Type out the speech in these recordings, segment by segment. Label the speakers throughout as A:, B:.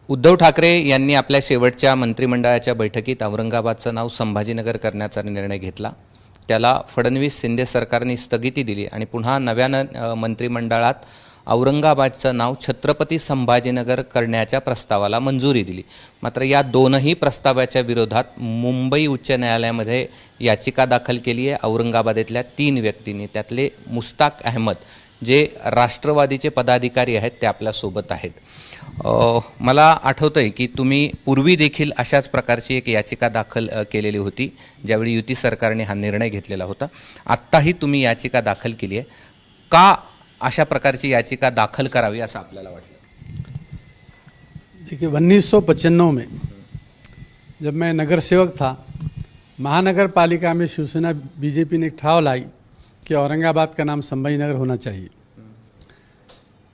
A: उद्धव ठाकरे यांनी आपल्या शेवटच्या मंत्रिमंडळाच्या बैठकीत औरंगाबादचं नाव संभाजीनगर करण्याचा निर्णय घेतला. त्याला फडणवीस शिंदे सरकारने स्थगिती दिली आणि पुन्हा नव्यानं मंत्रिमंडळात औरंगाबादचं नाव छत्रपती संभाजीनगर करण्याच्या प्रस्तावाला मंजुरी दिली. मात्र या दोनही प्रस्तावाच्या विरोधात मुंबई उच्च न्यायालयामध्ये याचिका दाखल केली आहे औरंगाबादेतल्या 3 व्यक्तींनी. त्यातले मुस्ताक अहमद जे राष्ट्रवादीचे पदाधिकारी आहेत ते आपल्यासोबत आहेत. मला आठवतंय की तुम्ही पूर्वी देखील अशाच प्रकारची एक याचिका दाखल केलेली होती ज्यावेळी युती सरकारने हा निर्णय घेतलेला होता. आत्ताही तुम्ही याचिका दाखल केली आहे. का अशा प्रकारची याचिका दाखल करावी असं आपल्याला वाटलं?
B: देखिए 1995 में जब मैं नगर सेवक था, महानगर पालिका में शिवसेना बीजेपी ने एक ठराव लाई कि औरंगाबाद का नाम संभाजीनगर होना चाहिए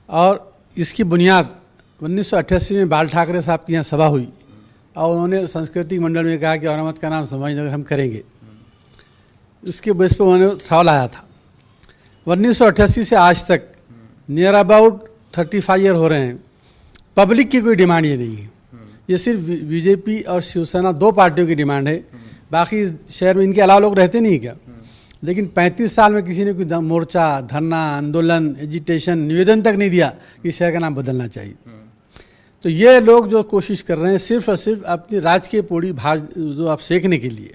B: और इसकी बुनियाद 1988 में बाल ठाकरे साहब की यहाँ सभा हुई और उन्होंने सांस्कृतिक मंडल में कहा कि औरंगाबाद का नाम संभाजीनगर हम करेंगे. उसके बेस पर उन्होंने ठराव लाया था. 1988 से आज तक नियर अबाउट 35 ईयर हो रहे हैं. पब्लिक की कोई डिमांड ये नहीं है. ये सिर्फ बीजेपी और शिवसेना 2 पार्टियों की डिमांड है. बाकी शहर में इनके अलावा लोग रहते नहीं क्या? लेकिन 35 साल में किसी ने कोई मोर्चा, धरना, आंदोलन, एजिटेशन, निवेदन तक नहीं दिया कि शहर का नाम बदलना चाहिए. तो ये लोग जो कोशिश कर रहे हैं सिर्फ और सिर्फ अपनी राजकीय पूड़ी भाज जो आप सेकने के लिए.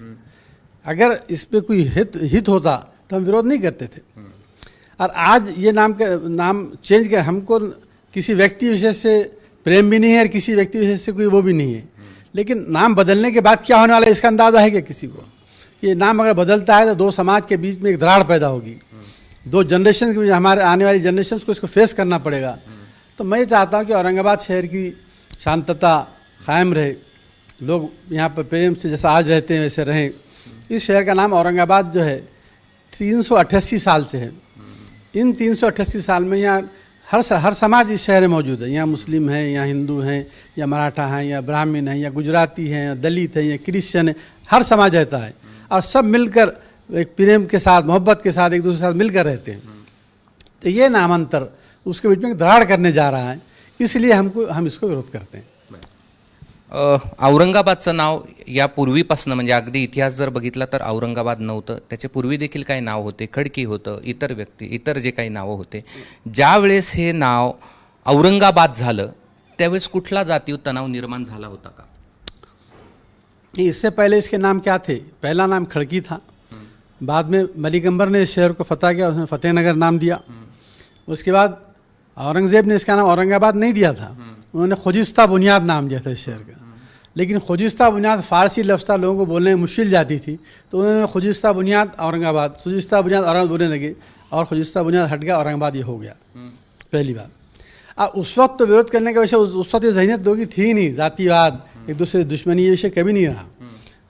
B: अगर इस पर कोई हित होता तो हम विरोध नहीं करते थे. और आज ये नाम चेंज कर, हमको किसी व्यक्ति विशेष से प्रेम भी नहीं है और किसी व्यक्ति विशेष से कोई वो भी नहीं है. लेकिन नाम बदलने के बाद क्या होने वाला है इसका अंदाजा है क्या किसी को? ये नाम अगर बदलता है तो 2 समाज के बीच में एक दरार पैदा होगी. 2 जनरेशन के बीच, हमारे आने वाली जनरेशन को इसको फेस करना पड़ेगा. तो मैं चाहता हूँ कि औरंगाबाद शहर की शांतता कायम रहे, लोग यहाँ पर प्रेम से जैसा आज रहते हैं वैसे रहें. इस शहर का नाम औरंगाबाद जो है 388 साल से है. इन 388 साल में यहाँ हर समाज इस शहर में मौजूद है. यहाँ मुस्लिम हैं, यहाँ हिंदू हैं, या मराठा हैं, या ब्राह्मण हैं, या गुजराती हैं, या दलित हैं, या क्रिश्चियन है. हर समाज रहता है और सब मिलकर एक प्रेम के साथ, मोहब्बत के साथ एक दूसरे के साथ मिलकर रहते हैं. तो ये नामांतर उसके बीच में दरार करने जा रहा है, इसलिए हम इसको विरोध करते हैं.
A: औरंगाबादचं नाव यापूर्वीपासून म्हणजे अगदी इतिहास जर बघितला तर औरंगाबाद नव्हतं. त्याच्या पूर्वी देखील काही नाव होते, खडकी होतं, इतर जे काही नावं होते. ज्यावेळेस हे नाव औरंगाबाद झालं त्यावेळेस कुठला जातीय तणाव निर्माण झाला होता का?
B: इससे पहले इसके नाम क्या थे? पहला नाम खड़की था. बाद में मलिक अंबर ने इस शहर को फतह किया, उसने फतेहनगर नाम दिया. उसके बाद औरंगजेब ने इसका नाम औरंगाबाद नहीं दिया था, उन्होंने खुजिस्ता बुनियाद नाम दिया था इस शहर का. लेकिन खुजिस्ता बुनियाद फारसी लफ्ज़ था, लोगों को बोलने में मुश्किल जाती थी, तो उन्होंने खुजिस्ता बुनियाद औरंगाबाद, खुजिस्ता बुनियाद औरंगाबाद बोलने लगे और खुजिस्ता बुनियाद हट गया, औरंगाबाद ये हो गया. पहली बात. अब उस वक्त तो विरोध करने का विषय, उस वक्त ये जहनीत लोगों की थी नहीं. जातिवाद, एक दूसरे दुश्मनी, ये विषय कभी नहीं रहा.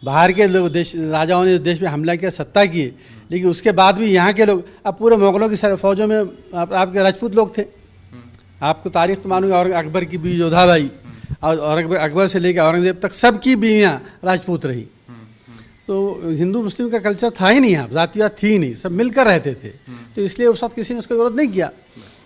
B: बाहर के लोग राजाओं ने इस देश में हमला किया, सत्ता किए, लेकिन उसके बाद भी यहाँ के लोग, अब पूरे मुगलों की फौजों में आपके राजपूत लोग थे. आपको तारीख तो मालूम है, और अकबर की बीवी जोधाबाई और अकबर से लेकर औरंगजेब तक सबकी बीवियाँ राजपूत रही. तो हिंदू मुस्लिम का कल्चर था ही नहीं, यहाँ जातिवाद थी ही नहीं, सब मिलकर रहते थे. तो इसलिए उस वक्त किसी ने उसका विरोध नहीं किया.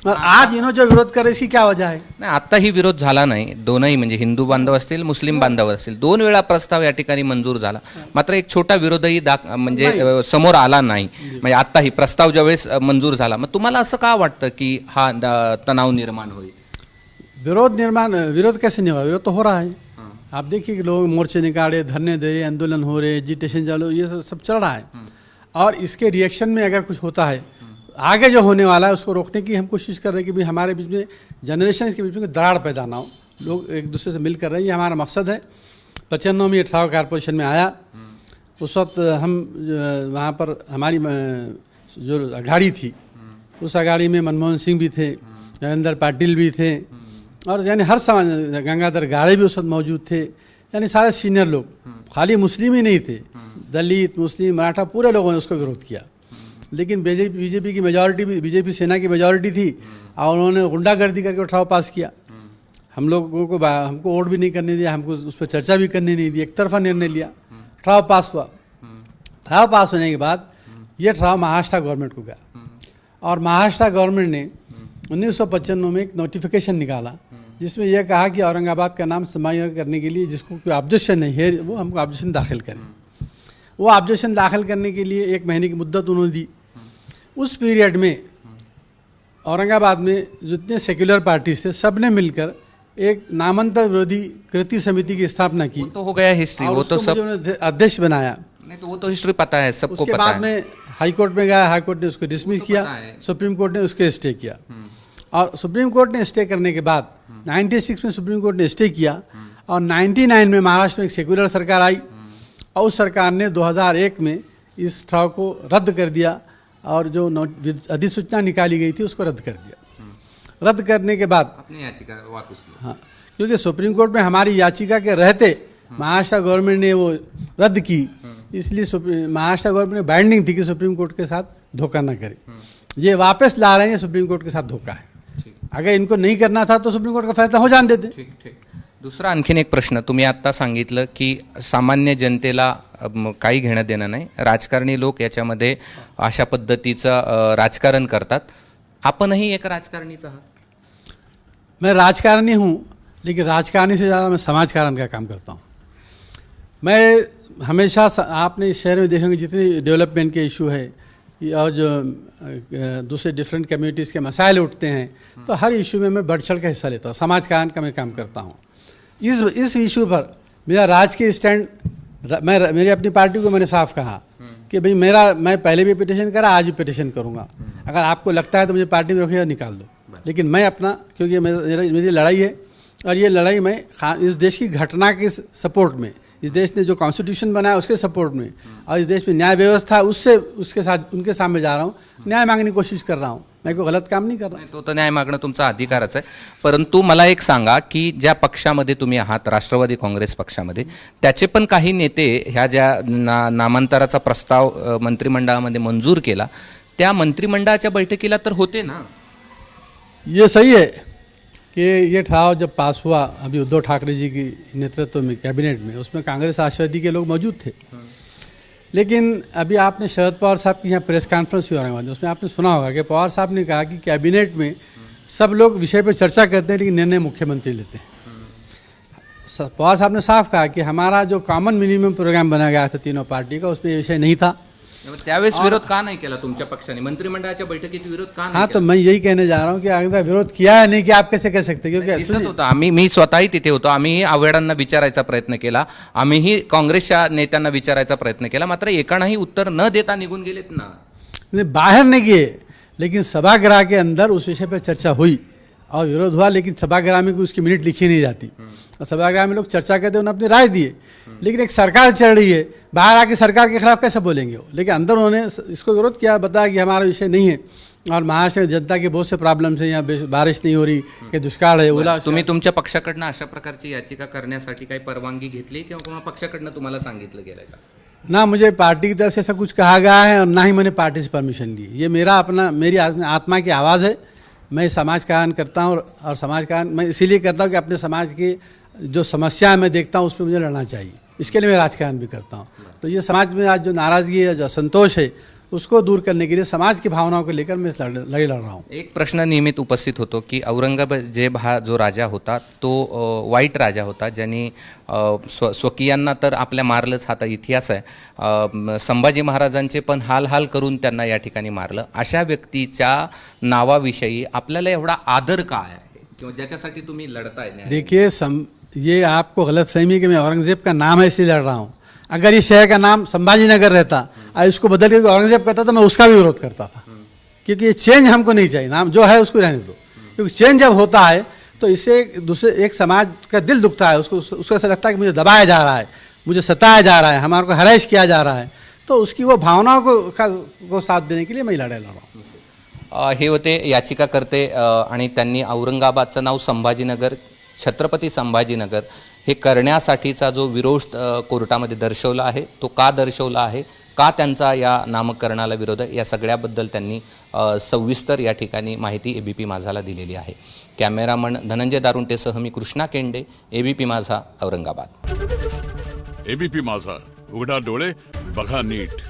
B: और आज इन्होंने जो विरोध करे इसकी क्या वजह है?
A: नाही, आत्ताही विरोध झाला नाही. दोनही म्हणजे हिंदू बांधव असतील, मुस्लिम बांधव असतील, 2 वेळा प्रस्ताव या ठिकाणी मंजूर झाला. मात्र एक छोटा विरोधही म्हणजे समोर आला नाही. म्हणजे आत्ताही प्रस्ताव ज्यावेळेस मंजूर झाला, मग तुम्हाला असं का वाटतं की हा तणाव निर्माण होईल?
B: विरोध कैसे नहीं हो रहा? विरोध तो हो रहा है. आप देखिए कि लोग मोर्चे निकाले, धरने दे रहे, आंदोलन हो रहे, एजिटेशन चालू, ये सब चल रहा है. और इसके रिएक्शन में अगर कुछ होता है, आगे जो होने वाला है उसको रोकने की हम कोशिश कर रहे हैं कि भाई हमारे बीच में जनरेशन के बीच में दरार पैदा ना हो, लोग एक दूसरे से मिल कर रहे हैं. ये हमारा मकसद है. 95 में ये ठराव कारपोरेशन में आया. उस वक्त हम वहाँ पर हमारी जो अघाड़ी थी, उस अघाड़ी में मनमोहन सिंह भी थे, नरेंद्र पाटिल भी थे, और यानी हर समाज, गंगाधर गाड़े भी उस वक्त मौजूद थे. यानी सारे सीनियर लोग, खाली मुस्लिम ही नहीं थे, दलित, मुस्लिम, मराठा, पूरे लोगों ने उसको विरोध किया. लेकिन बीजेपी की मेजॉरिटी भी, बीजेपी सेना की मेजॉरिटी थी और उन्होंने गुंडागर्दी करके ठराव पास किया. हम लोगों को हमको वोट भी नहीं करने दिया, हमको उस पर चर्चा भी करने नहीं दी, एक तरफा निर्णय लिया. ठराव पास हुआ. ठराव पास होने के बाद ये ठराव महाराष्ट्र गवर्नमेंट को गया और महाराष्ट्र गवर्नमेंट ने 1995 में एक नोटिफिकेशन निकाला जिसमें यह कहा कि औरंगाबाद का नाम संभाजीनगर करने के लिए जिसको कोई ऑब्जेक्शन नहीं है वो हमको ऑब्जेक्शन दाखिल करें। वो ऑब्जेक्शन दाखिल करने के लिए 1 महीने की मुद्दत उन्होंने दी। उस पीरियड में औरंगाबाद में जितने सेक्युलर पार्टी थे सब ने मिलकर एक नामांतर विरोधी कृति समिति की स्थापना की।
A: वो तो हो गया हिस्ट्री,
B: और
A: वो तो
B: उसको
A: सब
B: मुझे उन्होंने अध्यक्ष बनाया।
A: नहीं, तो वो तो हिस्ट्री पता है, सबको
B: उसके
A: पता
B: बाद
A: है।
B: में हाई कोर्ट में गया, हाई कोर्ट ने उसको डिसमिस
A: तो
B: किया,
A: पता है।
B: सुप्रीम कोर्ट ने उसके स्टे किया। और सुप्रीम कोर्ट ने स्टे करने के बाद 96 में सुप्रीम कोर्ट ने स्टे किया और 99 में महाराष्ट्र में एक सेक्युलर सरकार आई और उस सरकार ने 2001 में इस ठराव को रद्द कर दिया और जो अधिसूचना निकाली गई थी उसको रद्द कर दिया। रद्द करने के बाद
A: अपनी याचिका वापस ली।
B: हाँ, क्योंकि सुप्रीम कोर्ट में हमारी याचिका के रहते महाराष्ट्र गवर्नमेंट ने वो रद्द की, इसलिए महाराष्ट्र गवर्नमेंट में बाइंडिंग थी कि सुप्रीम कोर्ट के साथ धोखा ना करे। ये वापस ला रहे हैं, सुप्रीम कोर्ट के साथ धोखा है। अगर इनको नहीं करना था तो सुप्रीम कोर्ट का फैसला हो जान देते।
A: ठीक ठीक। दुसरा आणखीन एक प्रश्न, तुम्ही आत्ता सांगितलं की सामान्य जनतेला काही घेणं देणं नाही, राजकारणी लोक याच्यामध्ये अशा पद्धतीचं राजकारण करतात। आपणही एक राजकारणीच आहात।
B: मैं राजकारणी हूँ, लेकिन राजकारणी से ज़्यादा मैं समाजकारण का काम करता हूँ। मैं हमेशा आपने इस शहर में देखेंगे जितने डेवलपमेंट के इशू है और जो दूसरे डिफरेंट कम्युनिटीज़ के मसाइल उठते हैं तो हर इशू में मैं बढ़ चढ़ कर हिस्सा लेता हूँ। समाजकारण का मैं काम करता हूँ। इस इशू पर मेरा राजकीय स्टैंड, मेरी अपनी पार्टी को मैंने साफ कहा कि भाई मैं पहले भी पिटिशन करा, आज भी पिटिशन करूँगा। अगर आपको लगता है तो मुझे पार्टी में रखिएगा, निकाल दो, लेकिन मैं अपना, क्योंकि मेरी लड़ाई है और ये लड़ाई मैं इस देश की घटना के सपोर्ट में, इस देश ने जो कॉन्स्टिट्यूशन बनाया उसके सपोर्ट में और इस देश में न्याय व्यवस्था उसके साथ उनके सामने जा रहा हूँ, न्याय मांगने की कोशिश कर रहा हूँ। मैं कोई गलत काम नहीं कर रहा।
A: नाही, तो तर न्याय मागणं तुमचा अधिकारच आहे। परंतु मला एक सांगा की ज्या पक्षामध्ये तुम्ही आहात, राष्ट्रवादी काँग्रेस पक्षामध्ये, त्याचे पण काही नेते ह्या ज्या नामांतराचा प्रस्ताव मंत्रिमंडळामध्ये मंजूर केला त्या मंत्रिमंडळाच्या बैठकीला तर होते ना।
B: ये सही है कि ये ठराव जब पास हुआ अभी उद्धव ठाकरे जी की नेतृत्व में कैबिनेट में, उसमें कांग्रेस राष्ट्रवादी के लोग मौजूद थे। लेकिन अभी आपने शरद पवार साहब की यहाँ प्रेस कॉन्फ्रेंस हुई औरंगाबाद में, उसमें आपने सुना होगा कि पवार साहब ने कहा कि कैबिनेट में सब लोग विषय पर चर्चा करते हैं लेकिन निर्णय मुख्यमंत्री लेते हैं। पवार साहब ने साफ कहा कि हमारा जो कॉमन मिनिमम प्रोग्राम बनाया गया था तीनों पार्टी का, उसमें ये विषय नहीं था।
A: त्यावेळेस विरोध का नाही केला तुमच्या पक्षाने? मंत्रिमंडळाच्या बैठकीत विरोध का नाही
B: हाँ,
A: केला?
B: तो मैं यही कहने जा रहा हूँ कि अगर विरोध किया है नहीं कि आप कैसे कह सकते, क्योंकि
A: दिसत होतं, मी स्वतःही तिथे होतो, आम्हीही आव्हाडांना विचारायचा प्रयत्न केला, आम्हीही काँग्रेसच्या नेत्यांना विचारायचा प्रयत्न केला, मात्र एकानंही उत्तर न देता निघून गेलेत ना।
B: बाहर नहीं गए, लेकिन सभागृह के अंदर उस विषय पर चर्चा हुई और विरोध हुआ, लेकिन सभागृह में उसकी मिनट लिखी नहीं जाती और सभागृह में लोग चर्चा करते, उन्होंने अपनी राय दिए। लेकिन एक सरकार चल रही है, बाहर आके सरकार के खिलाफ कैसे बोलेंगे वो? लेकिन अंदर उन्होंने इसको विरोध किया, बताया कि हमारा विषय नहीं है और महाराष्ट्र में जनता के बहुत से प्रॉब्लम्स हैं, यहाँ बारिश नहीं हो रही, कि दुष्काळ है, ओला।
A: तुम्ही तुमच्या पक्षाकडनं अशा प्रकारची याचिका करण्यासाठी काही परवानगी घेतली किंवा पक्षाकडनं तुम्हाला सांगितलं गेलंय का?
B: ना मुझे पार्टी की तरफ से ऐसा कुछ कहा गया है और ना ही मैंने पार्टी से परमिशन ली। ये मेरी आत्मा की आवाज़ है। मैं समाज कार्य करता हूँ और समाज कार्य मैं इसीलिए करता हूँ कि अपने समाज की जो समस्या मैं देखता हूँ उस पर मुझे लड़ना चाहिए, इसके लिए मैं राजकारण भी करता हूँ। तो ये समाज में आज जो नाराज़गी है, जो असंतोष है, उसको दूर करने के लिए समाज की भावनाओं को लेकर मैं लड़ रहा हूँ।
A: एक प्रश्न नियमित उपस्थित होतो की औरंगजेब हा जो राजा होता तो वाईट राजा होता, ज्यांनी स्वकीयांना तर आपल्या मारलंच, हा तर इतिहास आहे। संभाजी महाराजांचे पण हाल करून त्यांना या ठिकाणी मारलं। अशा व्यक्तीच्या नावाविषयी आपल्याला एवढा आदर का आहे किंवा ज्याच्यासाठी तुम्ही लढताय?
B: देखिए, ये आपको गलतफहमी कि मैं औरंगजेब का नाम है इसलिए लड़ रहा हूँ। अगर इस शहर का नाम संभाजी नगर रहता और इसको बदल के औरंगजेब करता तो मैं उसका भी विरोध करता था, क्योंकि ये चेंज हमको नहीं चाहिए। नाम जो है उसको रहने दो, क्योंकि चेंज जब होता है तो इससे एक समाज का दिल दुखता है, उसको ऐसा लगता है कि मुझे दबाया जा रहा है, मुझे सताया जा रहा है, हमारे को हराइश किया जा रहा है। तो उसकी वो भावनाओं को साथ देने के लिए मैं लड़ रहा हूँ।
A: हे होते याचिकाकर्ते आणि त्यांनी औरंगाबादचं नाव संभाजीनगर, छत्रपती संभाजीनगर हे करण्यासाठीचा जो विरोध कोर्टामध्ये दर्शवला आहे, तो का दर्शवला आहे, का त्यांचा या नामकरणाला विरोध आहे, या सगळ्याबद्दल त्यांनी सविस्तर या ठिकाणी माहिती एबीपी माझाला दिलेली आहे। कॅमेरामन धनंजय दारुंटेसह मी कृष्णा केंडे, एबीपी माझा, औरंगाबाद।
C: एबीपी माझा, उघडा डोळे बघा नीट।